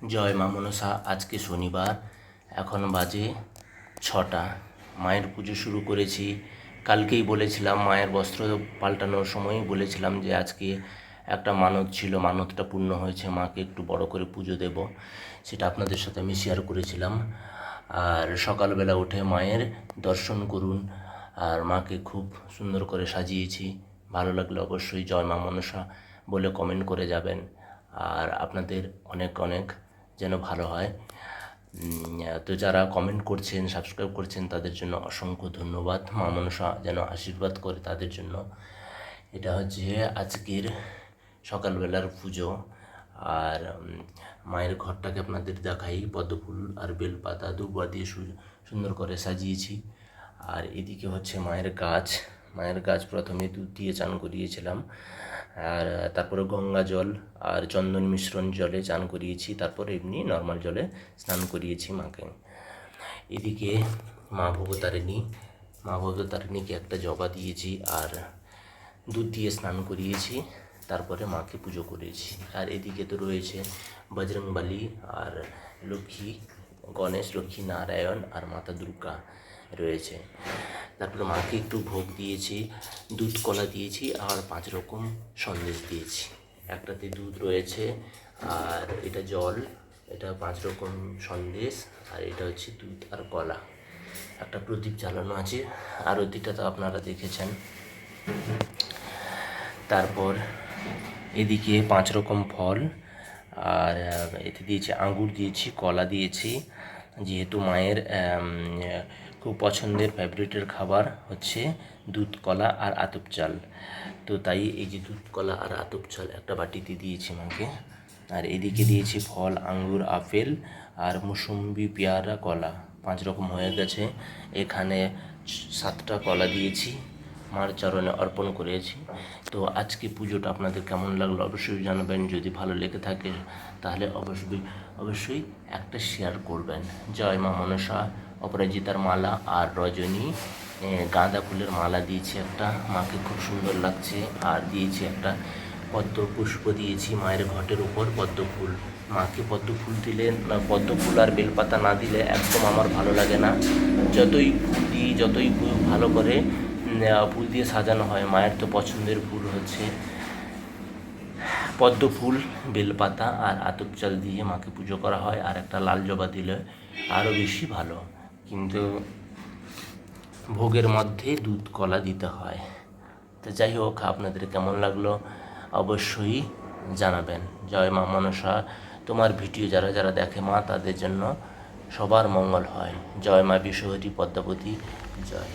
জয় মা মনসা। আজকে শনিবার, এখন বাজে 6টা। মায়ের পুজো শুরু করেছি। কালকেই বলেছিলাম, মায়ের বস্ত্র পাল্টানোর সময়ই বলেছিলাম যে আজকে একটা মানত ছিল, মানতটা পূর্ণ হয়েছে, মাকে একটু বড় করে পুজো দেব, সেটা আপনাদের সাথে আমি শেয়ার করেছিলাম। আর সকালবেলা উঠে মায়ের দর্শন করুন, আর মাকে খুব সুন্দর করে সাজিয়েছি। ভালো লাগলে অবশ্যই জয় মা মনসা বলে কমেন্ট করে যাবেন। আর আপনাদের অনেক অনেক যেন ভালো হয়। তো যারা কমেন্ট করছেন, সাবস্ক্রাইব করছেন, তাদের জন্য অসংখ্য ধন্যবাদ। মা মনসা যেন আশীর্বাদ করে তাদের জন্য। এটা হচ্ছে আজকের সকালবেলার পুজো। আর মায়ের ঘরটাকে আপনাদের দেখাই, পদ্মফুল আর বেলপাতা দুর্বা দিয়ে সুন্দর করে সাজিয়েছি। আর এদিকে হচ্ছে মায়ের গাছ প্রথমে দুধ দিয়ে চান করিয়েছিলাম, আর তারপরে গঙ্গা জল আর চন্দন মিশ্রণ জলে চান করিয়েছি, তারপরে এমনি নর্মাল জলে স্নান করিয়েছি মাকে। এদিকে মা ভবতারিণীকে একটা জবা দিয়েছি আর দুধ দিয়ে স্নান করিয়েছি, তারপরে মাকে পুজো করেছি। আর এদিকে তো রয়েছে বজরংবলী আর লক্ষ্মী গণেশ, লক্ষ্মী নারায়ণ আর মাতা দুর্গা রয়েছে। তারপরে মাকে একটু ভোগ দিয়েছি, দুধ কলা দিয়েছি আর 5 রকম সন্দেশ দিয়েছি। একটাতে দুধ রয়েছে আর এটা জল, এটা 5 রকম সন্দেশ, আর এটা হচ্ছে দুধ আর কলা। একটা প্রদীপ জ্বালানো আছে, আরতিটা তো আপনারা দেখেছেন। তারপর এদিকে 5 রকম ফল, আর এতে দিয়েছি আঙ্গুর দিয়েছি, কলা দিয়েছি, যেহেতু মায়ের খুব পছন্দের ফেভারিটের খাবার হচ্ছে দুধ কলা আর আতপ চাল, তো তাই এই যে দুধ কলা আর আতপ চাল একটা বাটিতে দিয়েছি মাকে। আর এদিকে দিয়েছি ফল, আঙ্গুর, আপেল আর মুসম্বি, পেয়ারা, কলা, 5 রকম হয়ে গেছে। এখানে 7টা কলা দিয়েছি, মার চরণে অর্পণ করেছি। তো আজকে পুজোটা আপনাদের কেমন লাগলো অবশ্যই জানাবেন। যদি ভালো লেগে থাকে তাহলে অবশ্যই একটা শেয়ার করবেন। জয় মা মনসা। অপরাজিতার মালা আর রজনী গাঁদা ফুলের মালা দিয়েছি একটা, মাকে খুব সুন্দর লাগছে। আর দিয়েছি একটা পদ্ম পুষ্প দিয়েছি মায়ের ঘটের উপর, পদ্ম ফুল। মাকে পদ্ম ফুল দিলে, পদ্ম ফুল আর বেলপাতা না দিলে একদম আমার ভালো লাগে না। যতই ফুল দিই, যতই ভালো করে ফুল দিয়ে সাজানো হয়, মায়ের তো পছন্দের ফুল হচ্ছে পদ্ম ফুল, বেলপাতা আর আতপ চাল দিয়ে মাকে পুজো করা হয়। আর একটা লাল জবা দিলে আরও বেশি ভালো, কিন্তু ভোগের মধ্যে দুধ কলা দিতে হয়। তো যাই হোক, আপনাদের কেমন লাগলো অবশ্যই জানাবেন। জয় মা মনসা। তোমার ভিডিও যারা যারা দেখে মা, তাদের জন্য সবার মঙ্গল হয়। জয় মা বিশ্বহরী পদ্মাবতী। জয়।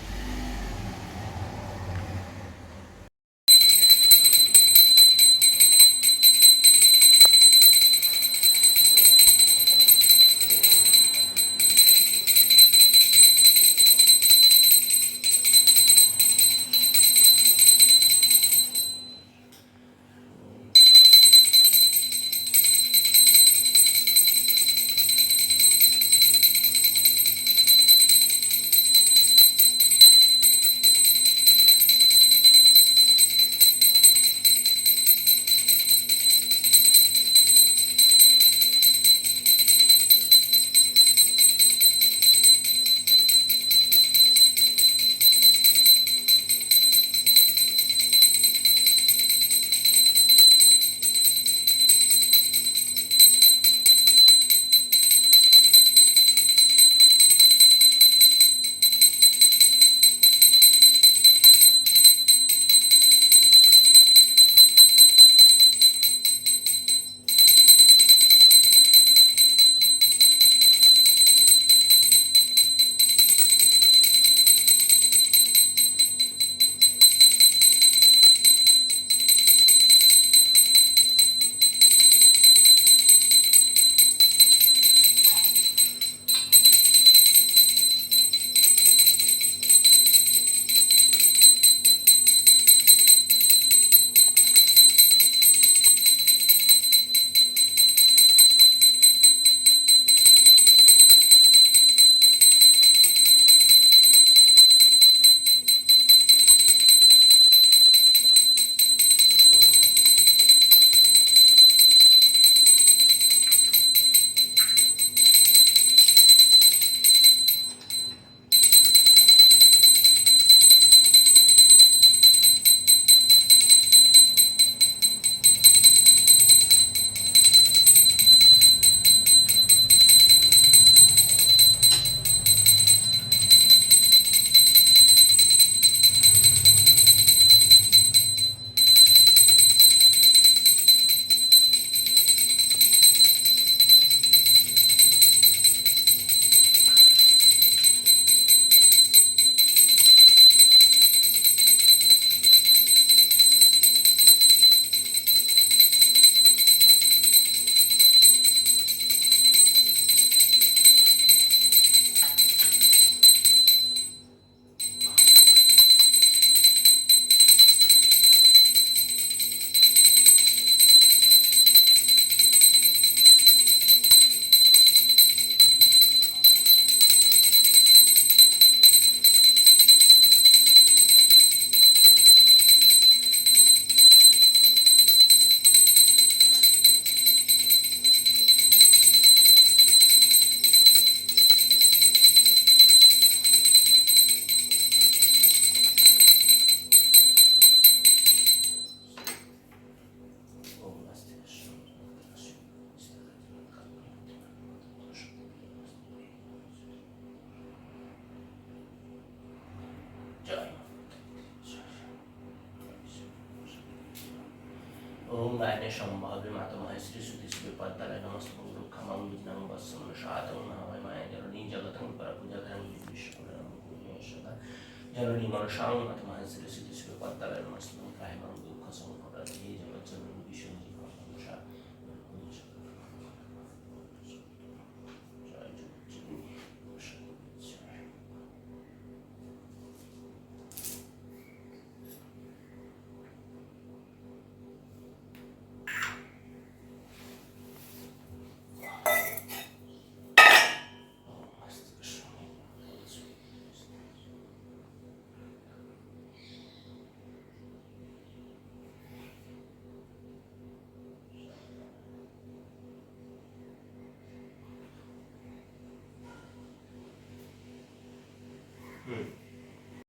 ওম গায়নে সম্ভাবে মাতা মহেশ্রী শ্রুতি শ্রী পদ্মালয় নমস্তং রুক্ষামং বিঘ্নং বৎসং সাতং মহাময় মায়া জননী জগতং পরা পূজা ধারণ বিশ্বকরণ সদা জননী মনসাং মাতা মহেশ্রী শ্রুতি শ্রী পদ্মালয় নমস্তং কায়মং